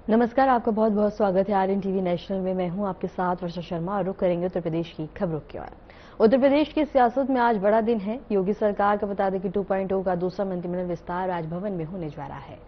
नमस्कार, आपका बहुत बहुत स्वागत है आरएन टीवी नेशनल में। मैं हूं आपके साथ वर्षा शर्मा और रुक करेंगे उत्तर प्रदेश की खबरों की ओर। उत्तर प्रदेश की सियासत में आज बड़ा दिन है। योगी सरकार का बता दें कि 2.0 का दूसरा मंत्रिमंडल विस्तार राजभवन में होने जा रहा है।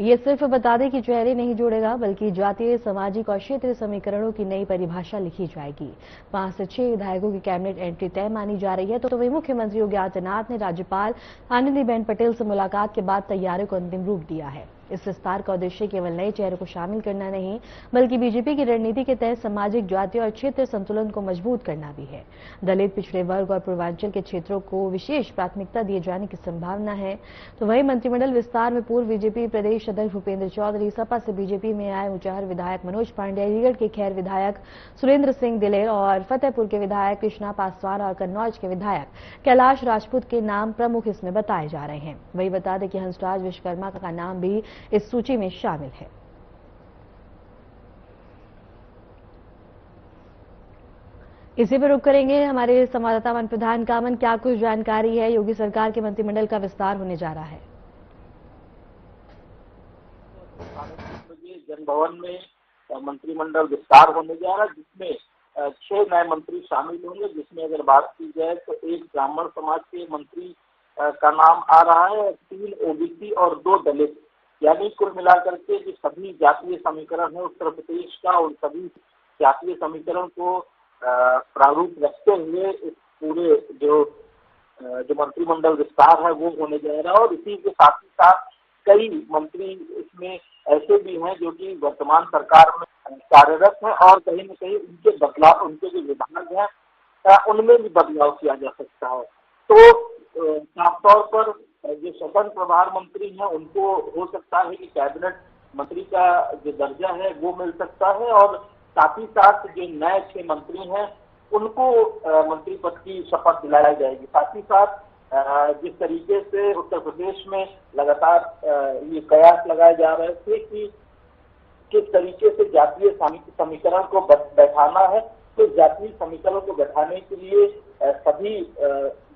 ये सिर्फ बता दें कि चेहरे नहीं जोड़ेगा, बल्कि जातीय, सामाजिक और क्षेत्रीय समीकरणों की नई परिभाषा लिखी जाएगी। 5 से 6 विधायकों की कैबिनेट एंट्री तय मानी जा रही है। तो वही मुख्यमंत्री योगी आदित्यनाथ ने राज्यपाल आनंदीबेन पटेल से मुलाकात के बाद तैयारियों को अंतिम रूप दिया है। इस विस्तार का उद्देश्य केवल नए चेहरों को शामिल करना नहीं, बल्कि बीजेपी की रणनीति के तहत सामाजिक, जातीय और क्षेत्रीय संतुलन को मजबूत करना भी है। दलित, पिछड़े वर्ग और पूर्वांचल के क्षेत्रों को विशेष प्राथमिकता दिए जाने की संभावना है। तो वहीं मंत्रिमंडल विस्तार में पूर्व बीजेपी प्रदेश अध्यक्ष भूपेंद्र चौधरी, सपा से बीजेपी में आए ऊंचाहर विधायक मनोज पांडे, अलीगढ़ के खैर विधायक सुरेंद्र सिंह दिलेर और फतेहपुर के विधायक कृष्णा पासवान और कन्नौज के विधायक कैलाश राजपूत के नाम प्रमुख इसमें बताए जा रहे हैं। वही बता दें कि हंसराज विश्वकर्मा का नाम भी इस सूची में शामिल है। इसी पर रुक करेंगे हमारे संवाददाता वन प्रधान का। मन, क्या कुछ जानकारी है? योगी सरकार के मंत्रिमंडल का विस्तार होने जा रहा है। जन भवन में मंत्रिमंडल विस्तार होने जा रहा है, जिसमें 6 नए मंत्री शामिल होंगे। जिसमें अगर बात की जाए तो एक ब्राह्मण समाज के मंत्री का नाम आ रहा है, 3 ओबीसी और 2 दलित, यानी कुल मिलाकर के जो सभी जातीय समीकरण है उत्तर प्रदेश का, उन सभी जातीय समीकरण को प्रारूप रखते हुए इस पूरे जो मंत्रिमंडल विस्तार है वो होने जा रहा है। और इसी के साथ ही साथ कई मंत्री इसमें ऐसे भी हैं जो कि वर्तमान सरकार में कार्यरत हैं और कहीं न कहीं उनके बदलाव, उनके जो विभाग हैं उनमें भी बदलाव किया जा सकता है। तो साफ तौर पर जो स्वतंत्र प्रभार मंत्री हैं उनको हो सकता है कि कैबिनेट मंत्री का जो दर्जा है वो मिल सकता है, और साथ ही साथ जो नए 6 मंत्री हैं उनको मंत्री पद की शपथ दिलाई जाएगी। साथ ही साथ जिस तरीके से उत्तर प्रदेश में लगातार ये कयास लगाए जा रहे थे कि किस तरीके से जातीय समीकरण को बैठाना है, तो जातीय समीकरण को बैठाने के लिए सभी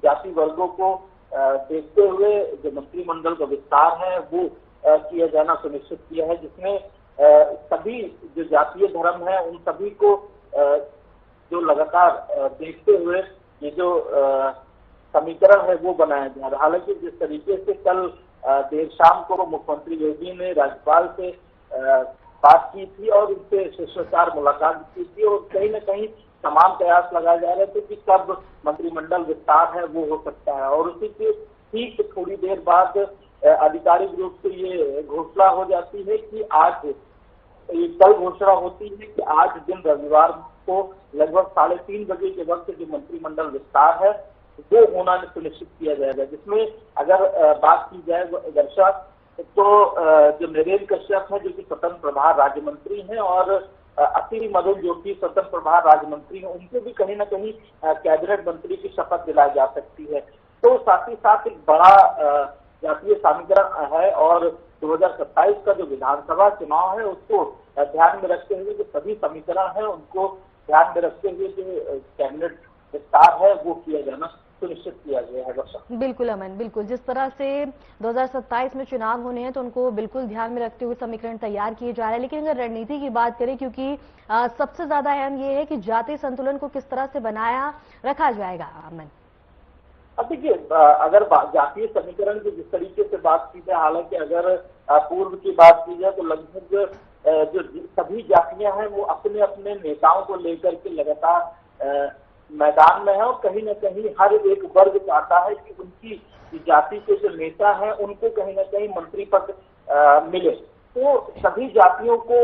जाति वर्गों को देखते हुए जो मंत्रिमंडल का विस्तार है वो किया जाना सुनिश्चित किया है, जिसमें सभी जो जातीय धर्म है उन सभी को जो लगातार देखते हुए ये जो समीकरण है वो बनाया जा रहा है। हालांकि जिस तरीके से कल देर शाम को मुख्यमंत्री योगी ने राज्यपाल से बात की थी और उनसे शिष्टाचार मुलाकात की थी, और कहीं न कहीं तमाम प्रयास लगाए जा रहे थे कि कब मंत्रिमंडल विस्तार है वो हो सकता है। और उसी के ठीक थोड़ी देर बाद आधिकारिक रूप से ये घोषणा हो जाती है कि आज ये कल घोषणा होती है कि आज दिन रविवार को लगभग 3:30 बजे के वक्त जो मंत्रिमंडल विस्तार है वो होना सुनिश्चित किया जाएगा। जिसमें अगर बात की जाए वर्षा, तो जो नरेंद्र कश्यप है जो कि स्वतंत्र प्रभार राज्य मंत्री हैं, और असीम मदन जो कि स्वतंत्र प्रभार राज्य मंत्री हैं, उनको भी कहीं न कहीं कैबिनेट मंत्री की शपथ दिलाई जा सकती है। तो साथ ही साथ एक बड़ा जातीय समीकरण है, और 2027 का जो विधानसभा चुनाव है उसको ध्यान में रखते हुए जो सभी समीकरण है उनको ध्यान में रखते हुए जो कैबिनेट विस्तार है वो किया जाना सुनिश्चित किया गया है। बिल्कुल अमन, बिल्कुल जिस तरह से 2027 में चुनाव होने हैं तो उनको बिल्कुल ध्यान में रखते हुए समीकरण तैयार किए जा रहे हैं। लेकिन अगर रणनीति की बात करें, क्योंकि सबसे ज्यादा अहम ये है कि जातीय संतुलन को किस तरह से बनाया रखा जाएगा। अमन, अब देखिए, अगर जातीय समीकरण की जिस तरीके से बात की जाए, हालांकि अगर पूर्व की बात की जाए तो लगभग जो सभी जातियां हैं वो अपने अपने नेताओं को लेकर के लगातार मैदान में है, और कहीं न कहीं हर एक वर्ग चाहता है कि उनकी जाति के जो नेता हैं उनको कहीं न कहीं मंत्री पद मिले। तो सभी जातियों को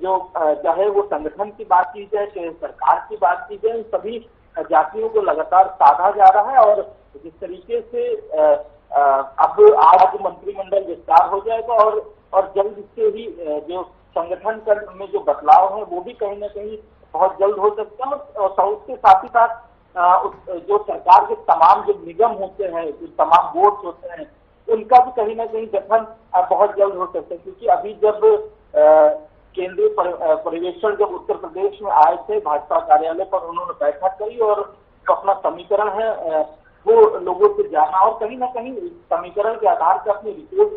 जो चाहे वो संगठन की बात की जाए, चाहे सरकार की बात की जाए, सभी जातियों को लगातार साधा जा रहा है। और जिस तरीके से अब आज मंत्रिमंडल विस्तार हो जाएगा और जल्द से ही जो संगठन में जो बदलाव है वो भी कहीं न कहीं बहुत जल्द हो सकता है। और उसके साथ ही साथ जो सरकार के तमाम जो निगम होते हैं, जो तमाम बोर्ड होते हैं, उनका भी कहीं न कहीं गठन बहुत जल्द हो सकता है। क्योंकि अभी जब केंद्रीय पर्यवेक्षण जब उत्तर प्रदेश में आए थे भाजपा कार्यालय पर, उन्होंने बैठक करी और जो अपना समीकरण है वो लोगों से जाना, और कहीं ना कहीं समीकरण के आधार पर अपनी रिपोर्ट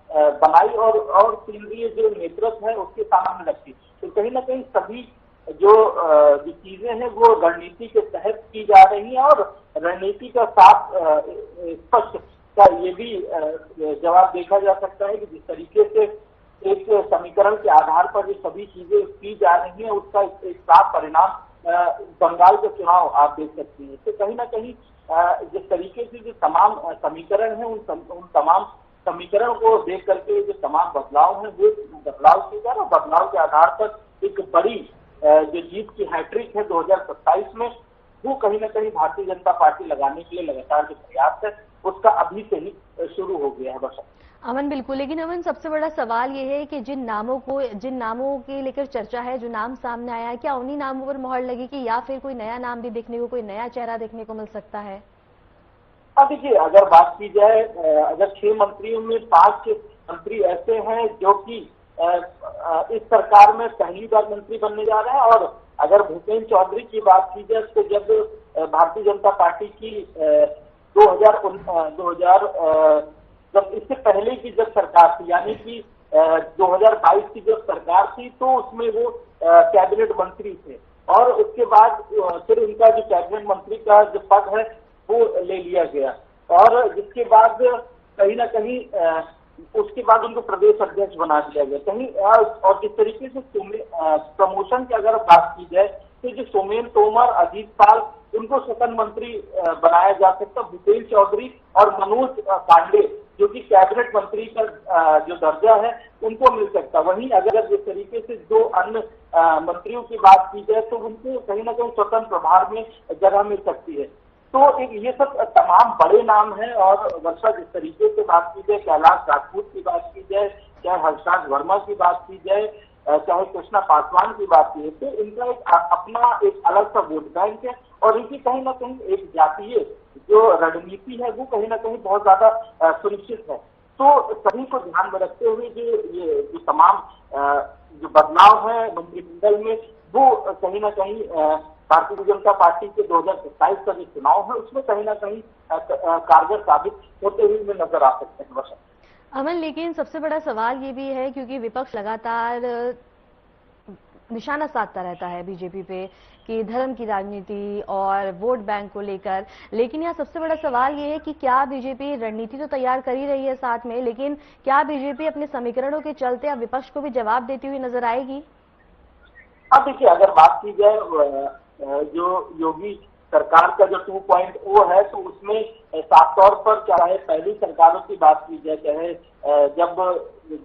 बनाई और केंद्रीय जो नेतृत्व है उसके सामने रखी। तो कहीं ना कहीं सभी जो चीजें हैं वो रणनीति के तहत की जा रही हैं और रणनीति का साफ स्पष्ट का ये भी जवाब देखा जा सकता है कि जिस तरीके से एक समीकरण के आधार पर जो सभी चीजें की जा रही हैं उसका एक साफ परिणाम बंगाल के चुनाव आप देख सकते हैं। तो कहीं ना कहीं जिस तरीके से जो तमाम समीकरण है उन तमाम समीकरण को देख करके जो तमाम बदलाव है वो बदलाव किए जा रहे हैं। बदलाव के आधार पर एक बड़ी जो जीत की हैट्रिक है 2027 में वो कहीं ना कहीं भारतीय जनता पार्टी लगाने के लिए लगातार जो प्रयास है उसका अभी से ही शुरू हो गया है। बस अमन, बिल्कुल, लेकिन अमन सबसे बड़ा सवाल ये है कि जिन नामों के लेकर चर्चा है, जो नाम सामने आया है, क्या उन्हीं नामों पर मोहर लगेगी या फिर कोई नया नाम भी देखने को, कोई नया चेहरा देखने को मिल सकता है? देखिए, अगर बात की जाए, अगर 6 मंत्रियों में 5 मंत्री ऐसे हैं जो कि इस सरकार में पहली बार मंत्री बनने जा रहे हैं और अगर भूपेंद्र चौधरी की बात की जाए तो जब भारतीय जनता पार्टी की 2000 जब इससे पहले की जब सरकार थी यानी कि 2022 की जब सरकार थी तो उसमें वो कैबिनेट मंत्री थे और उसके बाद फिर उनका जो कैबिनेट मंत्री का जो पद है वो ले लिया गया और जिसके बाद कहीं ना कहीं उसके बाद उनको प्रदेश अध्यक्ष बना दिया गया कहीं। और जिस तरीके से प्रमोशन की अगर बात की जाए तो जो सोमेन तोमर, अजीत पाल, उनको स्वतंत्र मंत्री बनाया जा सकता। भूपेंद्र चौधरी और मनोज पांडे जो कि कैबिनेट मंत्री का जो दर्जा है उनको मिल सकता। वहीं अगर जिस तरीके से 2 अन्य मंत्रियों की बात की जाए तो उनको कहीं ना कहीं स्वतंत्र प्रभार में जगह मिल सकती है। तो ये सब तमाम बड़े नाम हैं और वर्षा जिस तरीके से बात की जाए, कैलाश राजपूत की बात की जाए, चाहे हर्षराज वर्मा की बात की जाए, चाहे कृष्णा पासवान की बात की जाए, तो इनका अपना एक अलग सा वोट बैंक है और इनकी कहीं ना कहीं एक जातीय जो रणनीति है वो कहीं ना कहीं बहुत ज्यादा सुनिश्चित है। तो सभी को ध्यान में रखते हुए जो तमाम जो बदलाव है मंत्रिमंडल में वो कहीं ना कहीं भारतीय जनता पार्टी के 2027 का जो चुनाव है उसमें कहीं ना कहीं कारगर साबित होते हुए में नजर आ सकते हैं। बस अमन, लेकिन सबसे बड़ा सवाल ये भी है क्योंकि विपक्ष लगातार निशाना साधता रहता है बीजेपी पे कि धर्म की राजनीति और वोट बैंक को लेकर, लेकिन यहाँ सबसे बड़ा सवाल ये है कि क्या बीजेपी रणनीति तो तैयार कर ही रही है साथ में, लेकिन क्या बीजेपी अपने समीकरणों के चलते अब विपक्ष को भी जवाब देती हुई नजर आएगी? अब देखिए, अगर बात की जाए जो योगी सरकार का जो 2.0 है तो उसमें साफ तौर पर चाहे पहली सरकारों की बात की जाए, चाहे जब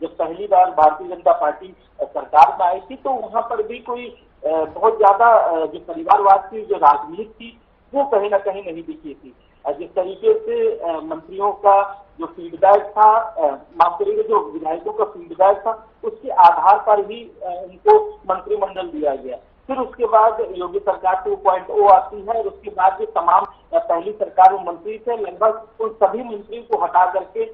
पहली बार भारतीय जनता पार्टी सरकार में आई थी तो वहां पर भी कोई बहुत ज्यादा जो परिवारवाद की जो राजनीति थी वो कहीं ना कहीं नहीं दिखी थी। जिस तरीके से मंत्रियों का जो फीडबैक था, माफ करिएगा, जो विधायकों का फीडबैक था उसके आधार पर ही उनको मंत्रिमंडल दिया गया। फिर उसके बाद योगी सरकार 2.0 आती है और उसके बाद जो तमाम पहली सरकार में मंत्री थे लगभग उन सभी मंत्रियों को हटा करके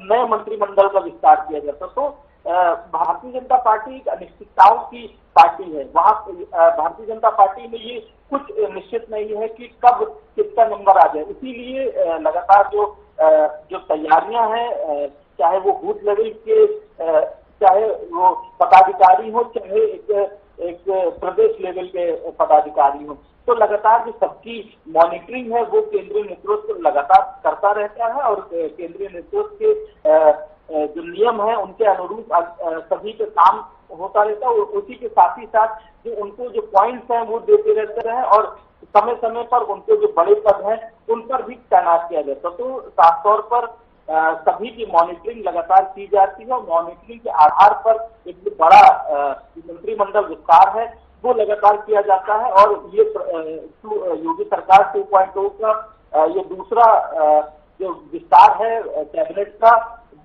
नए मंत्रिमंडल का विस्तार किया जाता। तो भारतीय जनता पार्टी एक अनिश्चितताओं की पार्टी है। वहां भारतीय जनता पार्टी में ये कुछ निश्चित नहीं है कि कब किसका नंबर आ जाए, इसीलिए लगातार जो तैयारियां हैं, चाहे वो बूथ लेवल के चाहे वो पदाधिकारी हो, चाहे एक प्रदेश लेवल के पदाधिकारी हो, तो लगातार जो सबकी मॉनिटरिंग है वो केंद्रीय नेतृत्व लगातार करता रहता है और केंद्रीय नेतृत्व के जो नियम है उनके अनुरूप सभी के काम होता रहता है। उसी के साथ ही साथ जो उनको जो पॉइंट्स हैं वो देते रहते हैं और समय समय पर उनको जो बड़े पद हैं उन पर भी तैनात किया जाता है। तो साफ तौर पर सभी की मॉनिटरिंग लगातार की जाती है और मॉनिटरिंग के आधार पर एक बड़ा मंत्रिमंडल विस्तार है वो लगातार किया जाता है और ये योगी सरकार 2.0 का ये दूसरा जो विस्तार है कैबिनेट का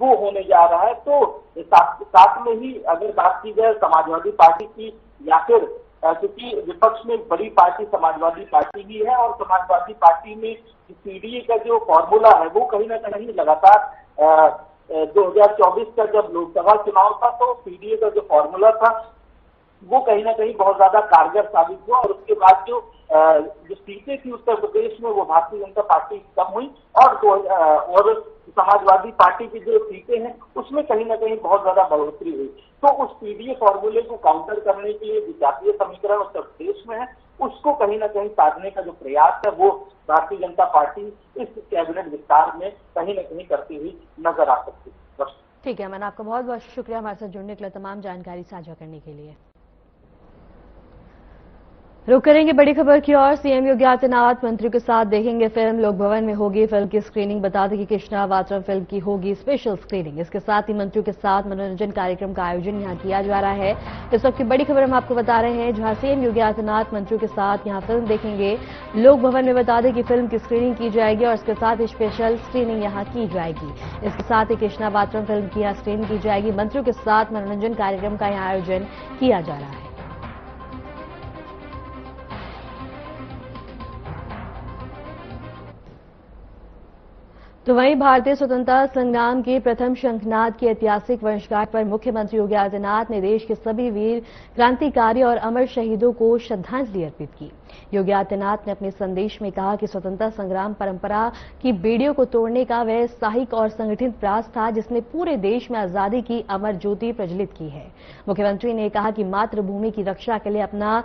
वो होने जा रहा है। तो साथ में ही अगर बात की जाए समाजवादी पार्टी की या फिर क्योंकि विपक्ष में बड़ी पार्टी समाजवादी पार्टी ही है और समाजवादी पार्टी में पीडीए का जो फॉर्मूला है वो कहीं ना कहीं लगातार 2024 का जब लोकसभा चुनाव था तो पीडीए का जो फॉर्मूला था वो कहीं ना कहीं बहुत ज्यादा कारगर साबित हुआ और उसके बाद जो जो सीटें थी उत्तर प्रदेश में वो भारतीय जनता पार्टी की कम हुई, और समाजवादी पार्टी की जो सीटें हैं उसमें कहीं ना कहीं बहुत ज्यादा बढ़ोतरी हुई। तो उस पीडीए फॉर्मूले को काउंटर करने के लिए विजातीय समीकरण उत्तर प्रदेश में है, उसको कहीं ना कहीं साधने का जो प्रयास है वो भारतीय जनता पार्टी इस कैबिनेट विस्तार में कहीं ना कहीं करती हुई नजर आ सकती है। ठीक है अमन, आपका बहुत बहुत शुक्रिया हमारे साथ जुड़ने के लिए, तमाम जानकारी साझा करने के लिए। रुक करेंगे बड़ी खबर की ओर। सीएम योगी आदित्यनाथ मंत्रियों के साथ देखेंगे फिल्म। लोक भवन में होगी फिल्म की स्क्रीनिंग। बता दें कि कृष्णा वात्रम फिल्म की होगी स्पेशल स्क्रीनिंग। इसके साथ ही मंत्रियों के साथ मनोरंजन कार्यक्रम का आयोजन यहां किया जा रहा है। इस वक्त की बड़ी खबर हम आपको बता रहे हैं, जहां सीएम योगी आदित्यनाथ मंत्रियों के साथ यहां फिल्म देखेंगे। लोक भवन में बता दें कि फिल्म की स्क्रीनिंग की जाएगी और इसके साथ ही स्पेशल स्क्रीनिंग यहां की जाएगी। इसके साथ ही कृष्णा वात्रम फिल्म की यहां स्क्रीनिंग की जाएगी। मंत्रियों के साथ मनोरंजन कार्यक्रम का यहां आयोजन किया जा रहा है। तो वहीं भारतीय स्वतंत्रता संग्राम के प्रथम शंखनाद की ऐतिहासिक वर्षगांठ पर मुख्यमंत्री योगी आदित्यनाथ ने देश के सभी वीर क्रांतिकारी और अमर शहीदों को श्रद्धांजलि अर्पित की। योगी आदित्यनाथ ने अपने संदेश में कहा कि स्वतंत्रता संग्राम परंपरा की बेड़ियों को तोड़ने का वह साहसिक और संगठित प्रयास था जिसने पूरे देश में आजादी की अमर ज्योति प्रज्वलित की है। मुख्यमंत्री ने कहा कि मातृभूमि की रक्षा के लिए अपना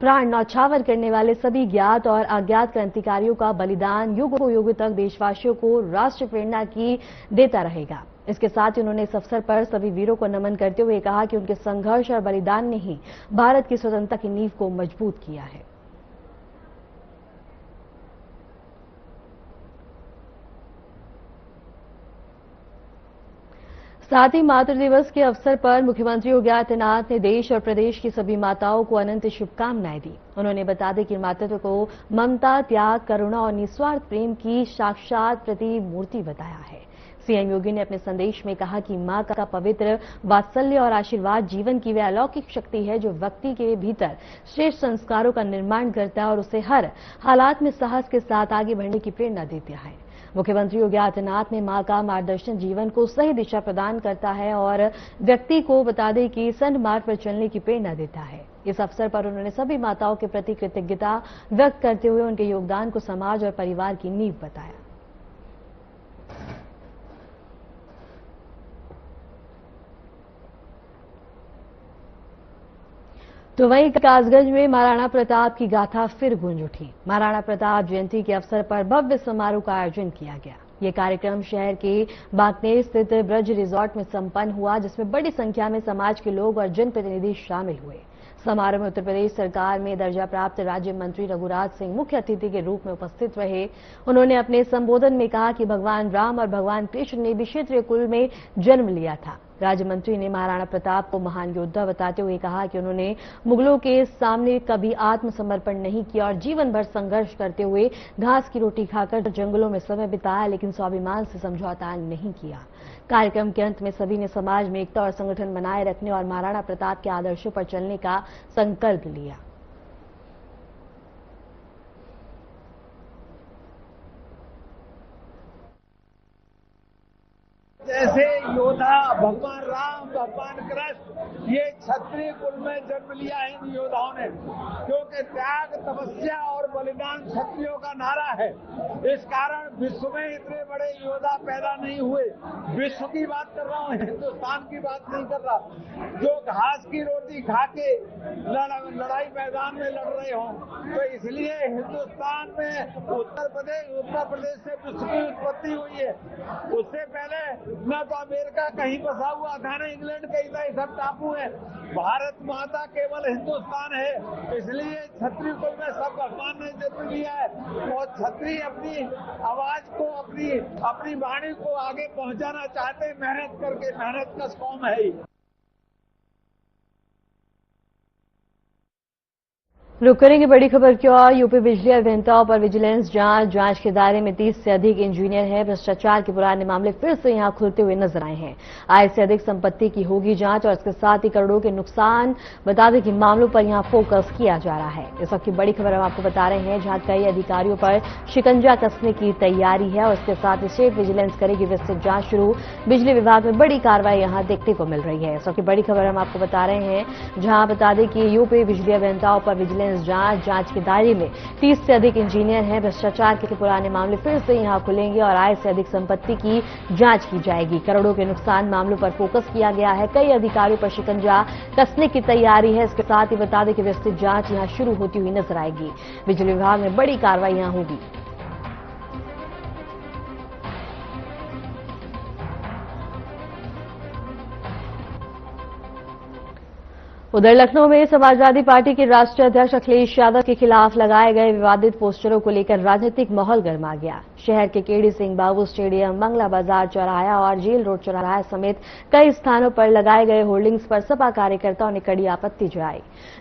प्राण न्यौछावर करने वाले सभी ज्ञात और अज्ञात क्रांतिकारियों का बलिदान युगों युग तक देशवासियों को राष्ट्र प्रेरणा की देता रहेगा। इसके साथ ही उन्होंने इस अवसर पर सभी वीरों को नमन करते हुए कहा कि उनके संघर्ष और बलिदान ने ही भारत की स्वतंत्रता की नींव को मजबूत किया है। साथ ही मातृ दिवस के अवसर पर मुख्यमंत्री योगी आदित्यनाथ ने देश और प्रदेश की सभी माताओं को अनंत शुभकामनाएं दी। उन्होंने बता दें कि मातृत्व को ममता, त्याग, करुणा और निस्वार्थ प्रेम की साक्षात प्रतिमूर्ति बताया है। सीएम योगी ने अपने संदेश में कहा कि मां का पवित्र वात्सल्य और आशीर्वाद जीवन की वह अलौकिक शक्ति है जो व्यक्ति के भीतर श्रेष्ठ संस्कारों का निर्माण करता है और उसे हर हालात में साहस के साथ आगे बढ़ने की प्रेरणा देता है। मुख्यमंत्री योगी आदित्यनाथ ने मां का मार्गदर्शन जीवन को सही दिशा प्रदान करता है और व्यक्ति को बता दें कि सही मार्ग पर चलने की प्रेरणा देता है। इस अवसर पर उन्होंने सभी माताओं के प्रति कृतज्ञता व्यक्त करते हुए उनके योगदान को समाज और परिवार की नींव बताया। तो वहीं कासगंज में महाराणा प्रताप की गाथा फिर गूंज उठी। महाराणा प्रताप जयंती के अवसर पर भव्य समारोह का आयोजन किया गया। ये कार्यक्रम शहर के बागनेर स्थित ब्रज रिजॉर्ट में संपन्न हुआ, जिसमें बड़ी संख्या में समाज के लोग और जनप्रतिनिधि शामिल हुए। समारोह में उत्तर प्रदेश सरकार में दर्जा प्राप्त राज्य मंत्री रघुराज सिंह मुख्य अतिथि के रूप में उपस्थित रहे। उन्होंने अपने संबोधन में कहा कि भगवान राम और भगवान कृष्ण ने भी क्षत्रिय कुल में जन्म लिया था। राज्य मंत्री ने महाराणा प्रताप को महान योद्धा बताते हुए कहा कि उन्होंने मुगलों के सामने कभी आत्मसमर्पण नहीं किया और जीवन भर संघर्ष करते हुए घास की रोटी खाकर जंगलों में समय बिताया, लेकिन स्वाभिमान से समझौता नहीं किया। कार्यक्रम के अंत में सभी ने समाज में एकता और संगठन बनाए रखने और महाराणा प्रताप के आदर्शों पर चलने का संकल्प लिया। जैसे योद्धा भगवान राम, भगवान कृष्ण, ये क्षत्रिय कुल में जन्म लिया है इन योद्धाओं ने, क्योंकि त्याग, तपस्या और बलिदान क्षत्रियों का नारा है। इस कारण विश्व में इतने बड़े योद्धा पैदा नहीं हुए। विश्व की बात कर रहा हूँ, हिंदुस्तान की बात नहीं कर रहा, जो घास की रोटी खा के लड़ाई मैदान में लड़ रहे हों। तो इसलिए हिंदुस्तान में उत्तर प्रदेश से विश्व की उत्पत्ति हुई है। उससे पहले न तो अमेरिका कहीं बसा हुआ था, न इंग्लैंड कहीं था, ये सब टापू है। भारत माता केवल हिंदुस्तान है। इसलिए क्षत्रिय कुल में सब भगवान ने जन्म लिया है और क्षत्रिय अपनी आवाज को, अपनी वाणी को आगे पहुंचाना चाहते हैं मेहनत करके। मेहनत का कौम है ही। रुक करेंगे बड़ी खबर की ओर। यूपी बिजली अभियंताओं पर विजिलेंस जांच के दायरे में 30 से अधिक इंजीनियर हैं। भ्रष्टाचार के पुराने मामले फिर से यहां खुलते हुए नजर आए हैं। आय से अधिक संपत्ति की होगी जांच और इसके साथ ही करोड़ों के नुकसान बता दें कि मामलों पर यहां फोकस किया जा रहा है। इस वक्त की बड़ी खबर हम आपको बता रहे हैं, जहां कई अधिकारियों पर शिकंजा कसने की तैयारी है और इसके साथ ही स्टेट विजिलेंस करेगी विस्तृत जांच शुरू। बिजली विभाग में बड़ी कार्रवाई यहां देखने को मिल रही है। इस वक्त की बड़ी खबर हम आपको बता रहे हैं, जहां बता दें कि यूपी बिजली अभियंताओं पर विजिलेंस विजिलेंस जांच के दायरे में 30 से अधिक इंजीनियर हैं। भ्रष्टाचार के पुराने मामले फिर से यहां खुलेंगे और आय से अधिक संपत्ति की जांच की जाएगी। करोड़ों के नुकसान मामलों पर फोकस किया गया है। कई अधिकारियों पर शिकंजा कसने की तैयारी है। इसके साथ ही बता दें कि विस्तृत जांच यहां शुरू होती हुई नजर आएगी। बिजली विभाग में बड़ी कार्रवाई यहां होगी। उधर लखनऊ में समाजवादी पार्टी के राष्ट्रीय अध्यक्ष अखिलेश यादव के खिलाफ लगाए गए विवादित पोस्टरों को लेकर राजनीतिक माहौल गर्मा गया। शहर के केडी सिंह बाबू स्टेडियम, मंगला बाजार चौराहा और जेल रोड चौराहा समेत कई स्थानों पर लगाए गए होर्डिंग्स पर सपा कार्यकर्ताओं ने कड़ी आपत्ति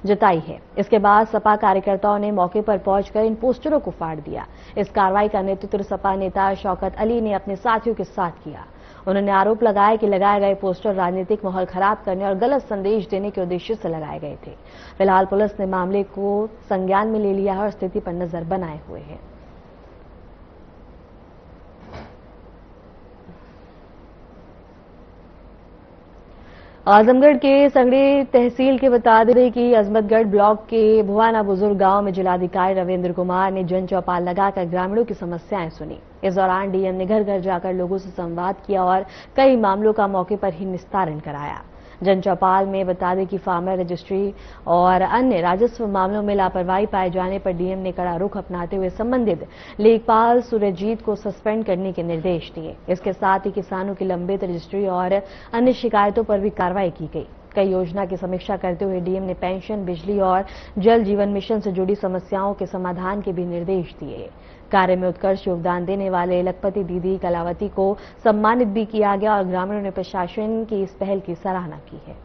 जताई है। इसके बाद सपा कार्यकर्ताओं ने मौके पर पहुंचकर इन पोस्टरों को फाड़ दिया। इस कार्रवाई का नेतृत्व सपा नेता शौकत अली ने अपने साथियों के साथ किया। उन्होंने आरोप लगाया कि लगाए गए पोस्टर राजनीतिक माहौल खराब करने और गलत संदेश देने के उद्देश्य से लगाए गए थे। फिलहाल पुलिस ने मामले को संज्ञान में ले लिया है और स्थिति पर नजर बनाए हुए है। आजमगढ़ के संगड़ी तहसील के बता दें कि अजमतगढ़ ब्लॉक के भुवाना बुजुर्ग गांव में जिलाधिकारी रविंद्र कुमार ने जन चौपाल लगाकर ग्रामीणों की समस्याएं सुनी। इस दौरान डीएम ने घर घर जाकर लोगों से संवाद किया और कई मामलों का मौके पर ही निस्तारण कराया। जन चौपाल में बता दें कि फार्मर रजिस्ट्री और अन्य राजस्व मामलों में लापरवाही पाए जाने पर डीएम ने कड़ा रुख अपनाते हुए संबंधित लेखपाल सूरजजीत को सस्पेंड करने के निर्देश दिए। इसके साथ ही किसानों की लंबित रजिस्ट्री और अन्य शिकायतों पर भी कार्रवाई की गई। कई योजना की समीक्षा करते हुए डीएम ने पेंशन, बिजली और जल जीवन मिशन से जुड़ी समस्याओं के समाधान के भी निर्देश दिए। कार्य में उत्कृष्ट योगदान देने वाले लखपति दीदी कलावती को सम्मानित भी किया गया और ग्रामीणों ने प्रशासन की इस पहल की सराहना की है।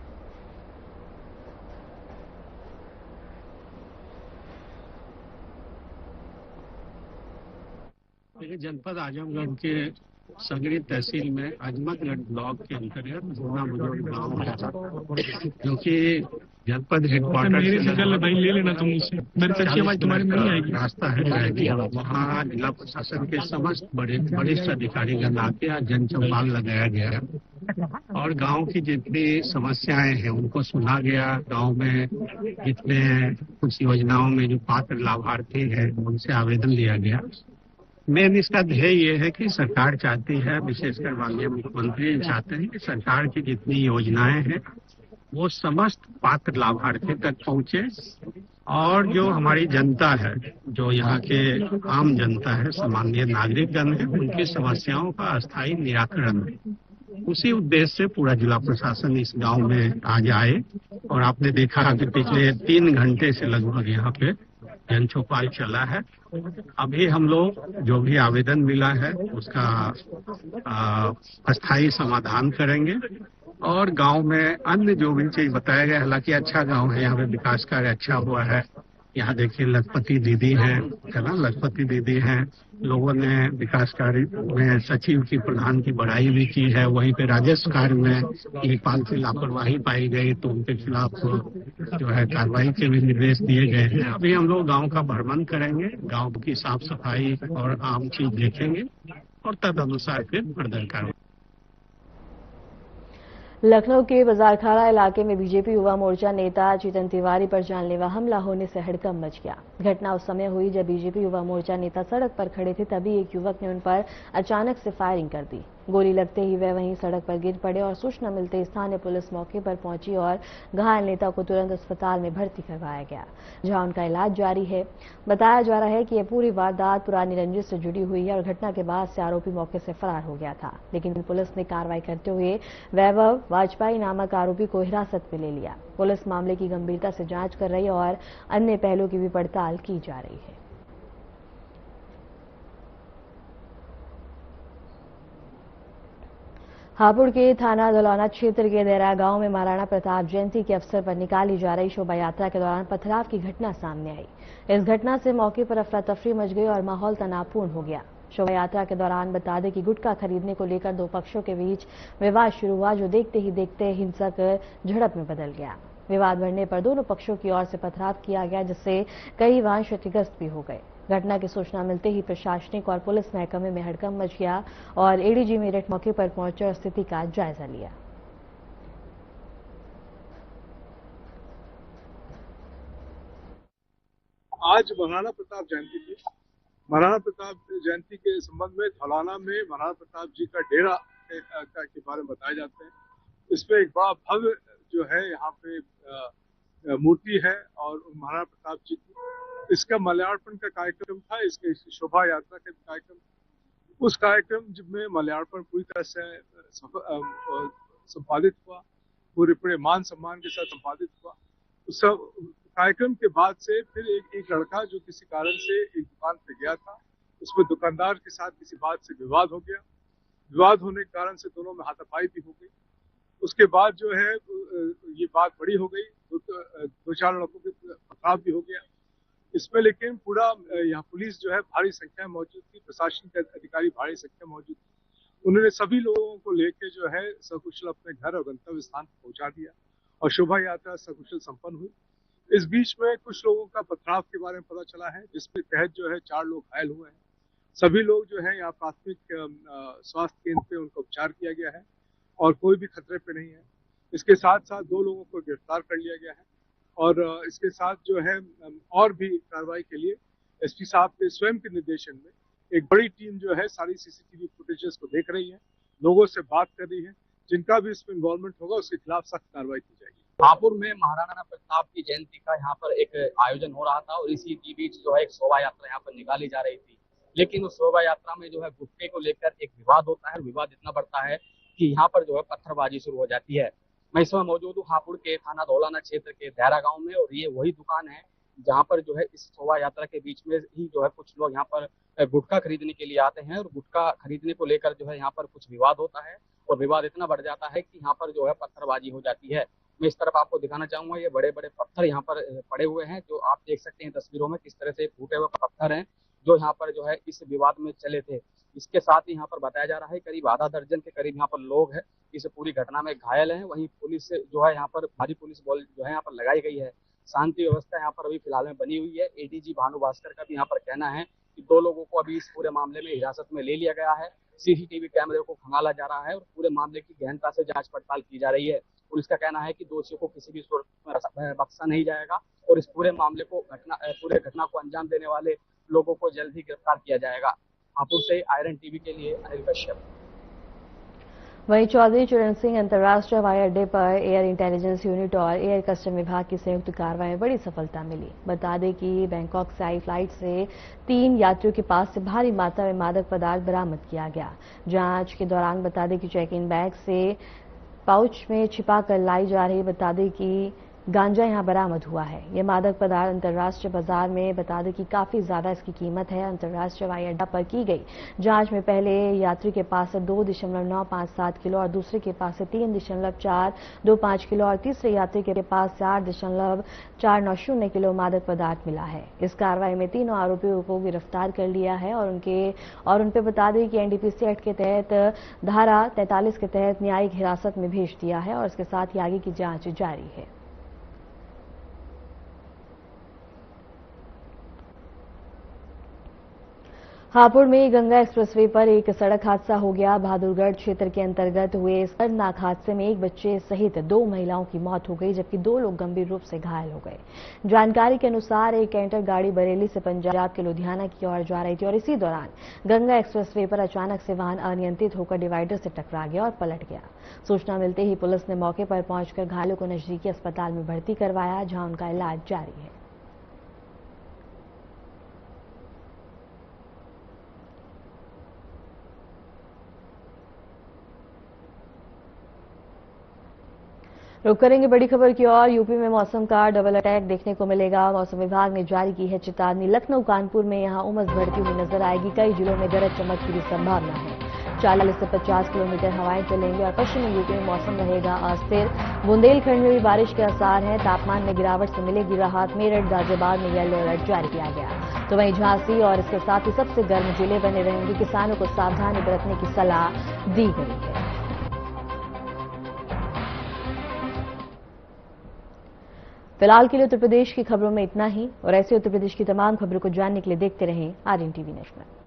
जनपद आजमगढ़ के संगड़ी तहसील में अजमतगढ़ ब्लॉक के अंतर्गत भुवाना बुजुर्ग गांव है, जो कि जनपद हेडक्वार्टर भाई ले लेना तुम मुझसे, मेरी अच्छी आवाज तुम्हारी नहीं आएगी। रास्ता है वहाँ जिला प्रशासन के समस्त वरिष्ठ अधिकारीगण आके जन चौपाल लगाया गया और गांव की जितनी समस्याएं हैं उनको सुना गया। गांव में जितने कुछ योजनाओं में जो पात्र लाभार्थी है उनसे आवेदन लिया गया। मेन इसका ध्येय ये है कि सरकार चाहती है, विशेषकर माननीय मुख्यमंत्री चाहते हैं कि सरकार की जितनी योजनाएं हैं वो समस्त पात्र लाभार्थी तक पहुंचे और जो हमारी जनता है, जो यहाँ के आम जनता है, सामान्य नागरिकगण है, उनकी समस्याओं का अस्थायी निराकरण है। उसी उद्देश्य से पूरा जिला प्रशासन इस गांव में आज आए और आपने देखा कि पिछले 3 घंटे से लगभग यहाँ पे जन चौपाल चला है। अभी हम लोग जो भी आवेदन मिला है उसका अस्थायी समाधान करेंगे और गांव में अन्य जो भी चीज बताया गया, हालांकि अच्छा गांव है, यहाँ पे विकास कार्य अच्छा हुआ है। यहाँ देखिए लखपति दीदी है ना, लखपति दीदी हैं। लोगों ने विकास कार्य में सचिव की, प्रधान की बड़ाई भी की है। वहीं पे राजस्व कार्य में लेखपाल की लापरवाही पाई गई तो उनके खिलाफ जो है कार्रवाई के भी निर्देश दिए गए हैं। अभी हम लोग गांव का भ्रमण करेंगे, गांव की साफ सफाई और आम चीज देखेंगे और तद अनुसार फिर फर्दर कार्रवाई। लखनऊ के बाजारखाड़ा इलाके में बीजेपी युवा मोर्चा नेता चेतन तिवारी पर जानलेवा हमला होने से हड़कंप मच गया। घटना उस समय हुई जब बीजेपी युवा मोर्चा नेता सड़क पर खड़े थे, तभी एक युवक ने उन पर अचानक से फायरिंग कर दी। गोली लगते ही वह वहीं सड़क पर गिर पड़े और सूचना मिलते ही स्थानीय पुलिस मौके पर पहुंची और घायल नेता को तुरंत अस्पताल में भर्ती करवाया गया, जहां उनका इलाज जारी है। बताया जा रहा है कि यह पूरी वारदात पुरानी रंजिश से जुड़ी हुई है और घटना के बाद से आरोपी मौके से फरार हो गया था, लेकिन पुलिस ने कार्रवाई करते हुए वैभव वाजपेयी नामक आरोपी को हिरासत में ले लिया। पुलिस मामले की गंभीरता से जांच कर रही है और अन्य पहलुओं की भी पड़ताल की जा रही है। हापुड़ के थाना दलौना क्षेत्र के देरा गांव में महाराणा प्रताप जयंती के अवसर पर निकाली जा रही शोभा यात्रा के दौरान पथराव की घटना सामने आई। इस घटना से मौके पर अफरा तफरी मच गई और माहौल तनावपूर्ण हो गया। शोभा यात्रा के दौरान बता दें कि गुटखा खरीदने को लेकर दो पक्षों के बीच विवाद शुरू हुआ, जो देखते ही देखते हिंसक झड़प में बदल गया। विवाद बढ़ने पर दोनों पक्षों की ओर से पथराव किया गया, जिससे कई वाहन क्षतिग्रस्त भी हो गए। घटना की सूचना मिलते ही प्रशासनिक और पुलिस महकमे में हड़कंप मच गया और एडीजी मेरठ मौके पर पहुंचे और स्थिति का जायजा लिया। आज महाराणा प्रताप जयंती थी। महाराणा प्रताप जयंती के संबंध में धौलाना में महाराणा प्रताप जी का डेरा के बारे में बताए जाते हैं। इसमें एक बड़ा भव्य जो है यहाँ पे मूर्ति है और महाराणा प्रताप जी की, इसका माल्यार्पण का कार्यक्रम था, इसके शोभा यात्रा का कार्यक्रम। उस कार्यक्रम में माल्यार्पण पूरी तरह से संपादित हुआ, पूरे मान सम्मान के साथ संपादित हुआ। उस कार्यक्रम के बाद से फिर एक लड़का जो किसी कारण से एक दुकान पे गया था, उसमें दुकानदार के साथ किसी बात से विवाद हो गया। विवाद होने के कारण से दोनों में हाथापाई भी हो गई। उसके बाद जो है ये बात बड़ी हो गई, दो चार लड़कों के पथराव भी हो गया इसमें। लेकिन पूरा यहाँ पुलिस जो है भारी संख्या में मौजूद थी, प्रशासन के अधिकारी भारी संख्या में मौजूद थे। उन्होंने सभी लोगों को लेकर जो है सकुशल अपने घर और गंतव्य स्थान पर पहुंचा दिया और शोभा यात्रा सकुशल संपन्न हुई। इस बीच में कुछ लोगों का पथराव के बारे में पता चला है, जिसके तहत जो है 4 लोग घायल हुए हैं। सभी लोग जो है यहाँ प्राथमिक स्वास्थ्य केंद्र पे उनका उपचार किया गया है और कोई भी खतरे पे नहीं है। इसके साथ साथ 2 लोगों को गिरफ्तार कर लिया गया है और इसके साथ जो है और भी कार्रवाई के लिए एसपी साहब के स्वयं के निर्देशन में एक बड़ी टीम जो है सारी सीसीटीवी फुटेजेस को देख रही है, लोगों से बात कर रही है। जिनका भी इसमें इन्वॉल्वमेंट होगा उसके खिलाफ सख्त कार्रवाई की जाएगी। हापुड़ में महाराणा प्रताप की जयंती का यहाँ पर एक आयोजन हो रहा था और इसी के बीच जो है एक शोभा यात्रा यहाँ पर निकाली जा रही थी। लेकिन उस शोभा यात्रा में जो है गुटखे को लेकर एक विवाद होता है। विवाद इतना बढ़ता है कि यहाँ पर जो है पत्थरबाजी शुरू हो जाती है। मैं इस समय मौजूद हूँ हापुड़ के थाना धौलाना क्षेत्र के देहरा गांव में और ये वही दुकान है जहाँ पर जो है इस शोभा यात्रा के बीच में ही जो है कुछ लोग यहाँ पर गुटखा खरीदने के लिए आते हैं और गुटखा खरीदने को लेकर जो है यहाँ पर कुछ विवाद होता है और विवाद इतना बढ़ जाता है कि यहाँ पर जो है पत्थरबाजी हो जाती है। मैं इस तरफ आपको दिखाना चाहूंगा, ये बड़े बड़े पत्थर यहाँ पर पड़े हुए हैं जो आप देख सकते हैं तस्वीरों में किस तरह से फूटे हुए पत्थर हैं जो यहाँ पर जो है इस विवाद में चले थे। इसके साथ ही यहाँ पर बताया जा रहा है करीब आधा दर्जन के करीब यहाँ पर लोग हैं इस पूरी घटना में घायल हैं। वहीं पुलिस जो है यहाँ पर भारी पुलिस बल जो है यहाँ पर लगाई गई है। शांति व्यवस्था यहाँ पर अभी फिलहाल में बनी हुई है। एडीजी भानु भास्कर का भी यहाँ पर कहना है कि 2 लोगों को अभी इस पूरे मामले में हिरासत में ले लिया गया है। सीसीटीवी कैमरे को खंगाला जा रहा है और पूरे मामले की गहनता से जांच पड़ताल की जा रही है। पुलिस का कहना है कि दोषियों को किसी भी सूरत में बख्शा नहीं जाएगा और इस पूरे मामले को पूरे घटना को अंजाम देने वाले लोगों को जल्द ही गिरफ्तार किया जाएगा। हापुड़ से आयरन टीवी के लिए अनिल कश्यप। वहीं चौधरी चरण सिंह अंतर्राष्ट्रीय हवाई अड्डे पर एयर इंटेलिजेंस यूनिट और एयर कस्टम विभाग की संयुक्त कार्रवाई में बड़ी सफलता मिली। बता दें कि बैंकॉक से आई फ्लाइट से 3 यात्रियों के पास से भारी मात्रा में मादक पदार्थ बरामद किया गया। जांच के दौरान बता दें कि चेक इन बैग से पाउच में छिपा कर लाई जा रही बता दें कि गांजा यहां बरामद हुआ है। ये मादक पदार्थ अंतर्राष्ट्रीय बाजार में बता दें कि काफी ज्यादा इसकी कीमत है। अंतर्राष्ट्रीय हवाई अड्डा पर की गई जांच में पहले यात्री के पास से 2.957 किलो और दूसरे के पास से 3.425 किलो और तीसरे यात्री के पास 4.490 किलो मादक पदार्थ मिला है। इस कार्रवाई में 3 आरोपियों को गिरफ्तार कर लिया है और उन पर बता दें कि एनडीपीसी एक्ट के तहत धारा 43 के तहत न्यायिक हिरासत में भेज दिया है और इसके साथ ही आगे की जांच जारी है। हापुड़ में गंगा एक्सप्रेसवे पर एक सड़क हादसा हो गया। बहादुरगढ़ क्षेत्र के अंतर्गत हुए इस दर्दनाक हादसे में एक बच्चे सहित 2 महिलाओं की मौत हो गई जबकि 2 लोग गंभीर रूप से घायल हो गए। जानकारी के अनुसार एक कैंटर गाड़ी बरेली से पंजाब के लुधियाना की ओर जा रही थी और इसी दौरान गंगा एक्सप्रेसवे पर अचानक से वाहन अनियंत्रित होकर डिवाइडर से टकरा गया और पलट गया। सूचना मिलते ही पुलिस ने मौके पर पहुंचकर घायलों को नजदीकी अस्पताल में भर्ती करवाया जहां उनका इलाज जारी है। रुक करेंगे बड़ी खबर की ओर। यूपी में मौसम का डबल अटैक देखने को मिलेगा। मौसम विभाग ने जारी की है चेतावनी। लखनऊ कानपुर में यहां उमस बढ़ती हुई नजर आएगी। कई जिलों में गरज चमक की भी संभावना है। 40 से 50 किलोमीटर हवाएं चलेंगी और पश्चिमी यूपी में मौसम रहेगा अस्थिर। बुंदेलखंड में भी बारिश के आसार हैं। तापमान में गिरावट से मिलेगी राहत। मेरठ गाजियाबाद में येलो अलर्ट जारी किया गया तो वहीं झांसी और इसके साथ ही सबसे गर्म जिले बने रहेंगे। किसानों को सावधानी बरतने की सलाह दी गई है। फिलहाल के लिए उत्तर प्रदेश की खबरों में इतना ही और ऐसे उत्तर प्रदेश की तमाम खबरों को जानने के लिए देखते रहें आरएन टीवी नेशनल।